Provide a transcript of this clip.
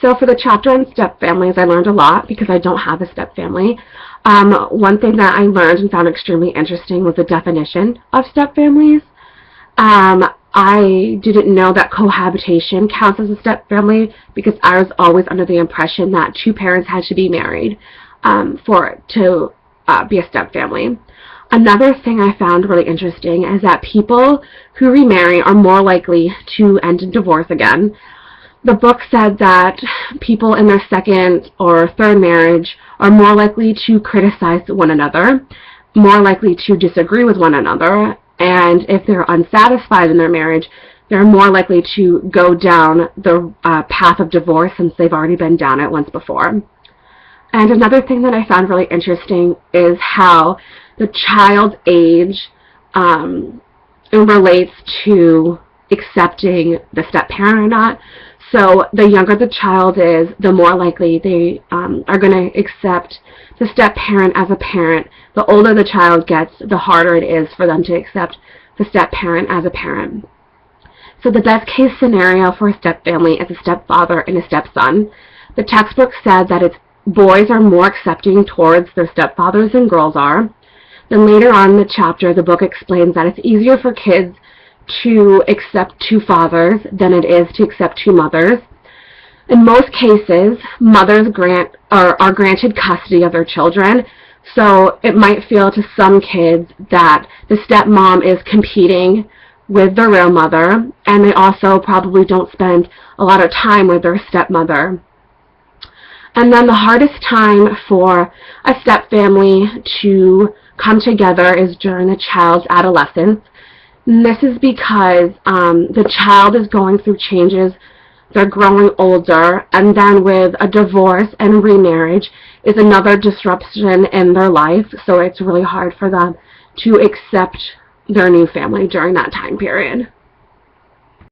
So for the chapter on stepfamilies, I learned a lot because I don't have a stepfamily. One thing that I learned and found extremely interesting was the definition of stepfamilies. I didn't know that cohabitation counts as a stepfamily because I was always under the impression that two parents had to be married for it to be a stepfamily. Another thing I found really interesting is that people who remarry are more likely to end in divorce again. The book said that people in their second or third marriage are more likely to criticize one another, more likely to disagree with one another, and if they're unsatisfied in their marriage, they're more likely to go down the path of divorce since they've already been down it once before. And another thing that I found really interesting is how the child's age relates to accepting the step-parent or not. So the younger the child is, the more likely they are going to accept the step-parent as a parent. The older the child gets, the harder it is for them to accept the step-parent as a parent. So the best case scenario for a step-family is a stepfather and a stepson. The textbook said that boys are more accepting towards their stepfathers than girls are. Then later on in the chapter, the book explains that it's easier for kids to accept two fathers than it is to accept two mothers. In most cases, mothers are granted custody of their children, so it might feel to some kids that the stepmom is competing with their real mother, and they also probably don't spend a lot of time with their stepmother. And then the hardest time for a stepfamily to come together is during the child's adolescence. And this is because the child is going through changes, they're growing older, and then with a divorce and remarriage is another disruption in their life, so it's really hard for them to accept their new family during that time period.